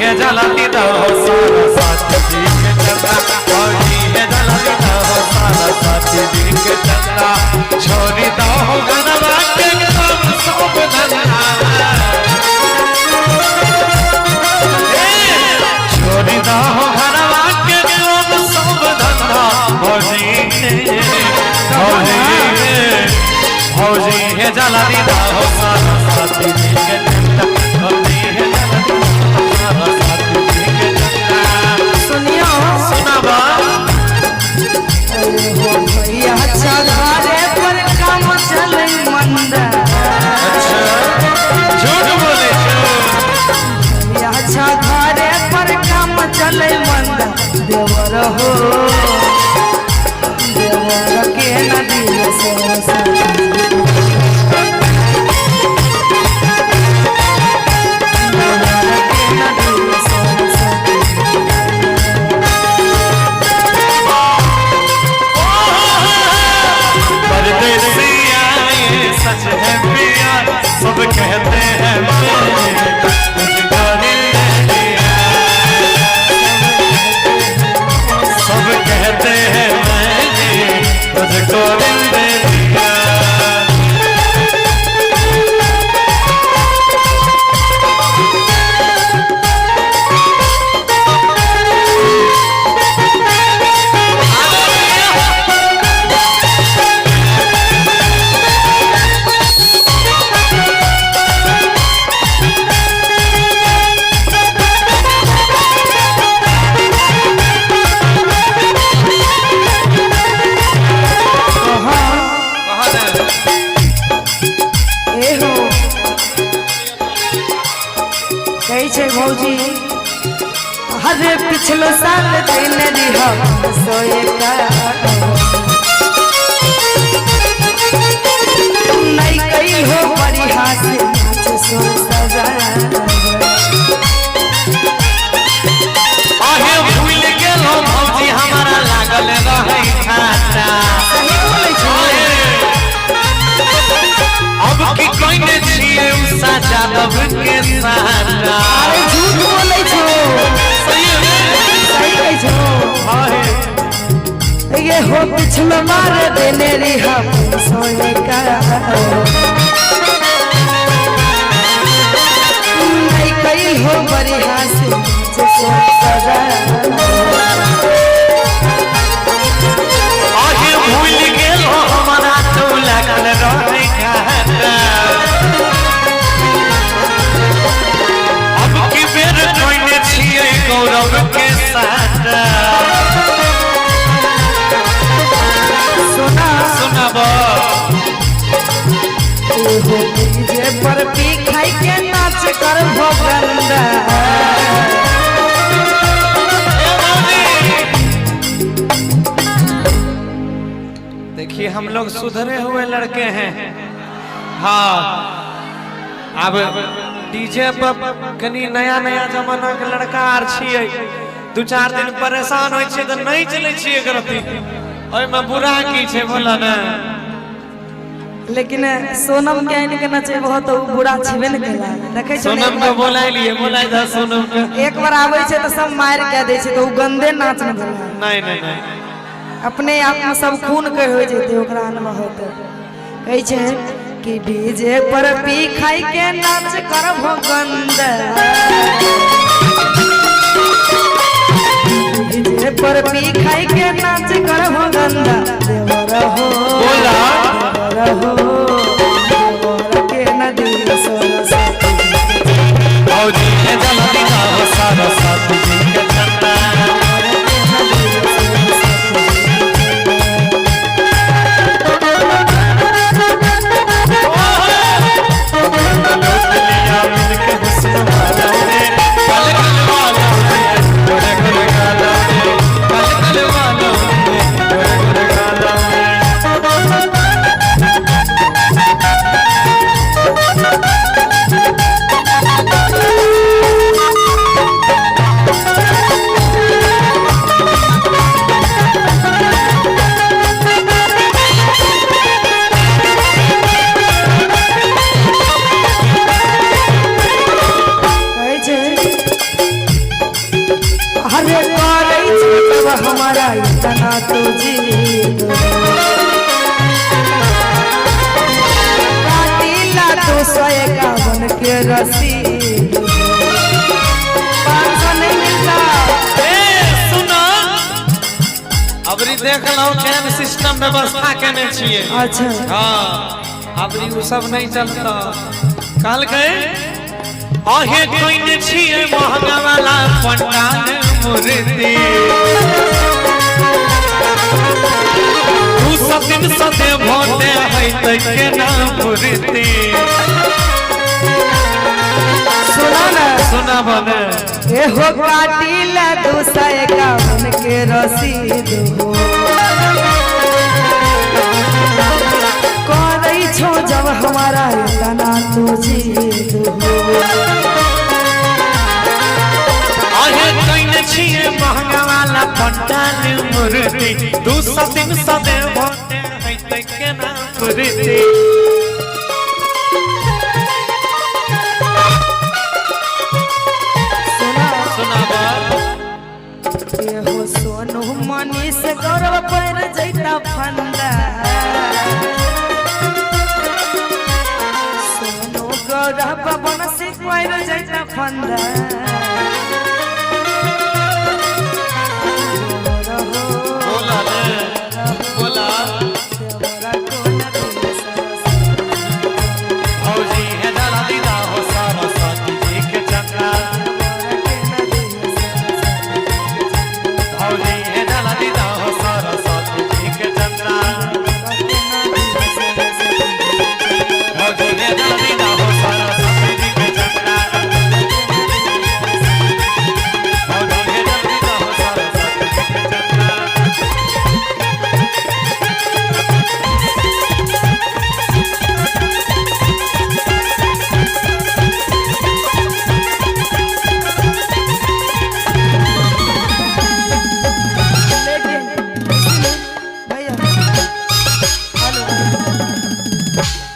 है जलाती दो सरस्वती जी के चंदा, भौजी है जलाती दो सरस्वती जी के चंदा, छोड़ी दो गनवा के सब सब धंधा, छोड़ी दो गनवा के सब सब धंधा, भौजी है जलाती दो सरस्वती जी के चंदा, भौजी है जलाती दो सरस्वती जी के चंदा। सुनियो सुनाबा भैया अच्छा घरे पर काम चले मंदा, अच्छा झूठ बोले भैया अच्छा घरे पर काम चले मंदा, देवर हो देवर के नदी सरस्वती सच है पिया सब कहते हैं तुझको दिल दे दिया, सब कहते हैं मैंने तुझको दिल दे दिया। भौजी हरे पिछलो साल दिन रिहा सोए का नहीं कई हो बड़ी हाथ नाच सो सजा, आहे भूल गेलो भौजी हमारा लागल रहे खाता, सही बोले छो अब की कोइने छिए उषा यादव के सारा, अरे झूठ बोले छो सही कहे छो ये हो पिछलो मार देने रिहा सोए का नहीं कई हो बड़ी हाथ नाच सो सजा, आहे भूल गेलो हमारा तो लागल रहे खाता, अब की बेर कोइने छिए गौरव के साथ, सुना सुनाबो एहो डीजे पर पी खाई के नाच कर भोगंदा, देखिए हम लोग सुधरे हुए लड़के हैं, हाँ अब डीजे पर कनी नया नया जमाना के लड़का आर छिए, दू चार दिन परेशान होय छे त नहीं चले छिए करती, ओय में बुरा की छे बोला ना, लेकिन सोनम के आइन के नचे बहुत बुरा छेबे न केला, देखे छो सोनम को बोलाय लिए बोलाय दा सोनम के, एक बार आवे छे त सब मार के दे छे, तो उ गंदे नाच न देला, नहीं नहीं नहीं अपने आप में सब खून के हो जेते ओकरा अनवा होते, कहे छे कि डीजे पर पी खाई के नाच कर भोगंदा, डीजे पर पी खाई के नाच कर भोगंदा, देवर हो बोला देवर हो देवर के नदी सरस्वती भौजी है जलाती दो सरस्वती जी के चंदा, इतना तो जीत काटिला 251 के रसीद 500 नहीं मिलता। सुनो अबरी देख लो केन सिस्टम व्यवस्था केने छिए। अच्छा हाँ अबरी वो सब नहीं चलता। काल गए आहे कोई छिए महंगा वाला पंडाल मूर्ति 200 सदे भोटे है तक के नाम मूर्ति। सुना ना सुना बने एहो काटिला 251 के रसीद हो करई छो जब हमारा इतना तो जीत हो आहे कोई छिए महंगा वाला पंडाल मूर्ति 200 सदे भोटे है तक के नाम मूर्ति। हो सोनू मनी से गौरव पर जैता फंदा सोनू गौरव पवन से पर जैता फंदा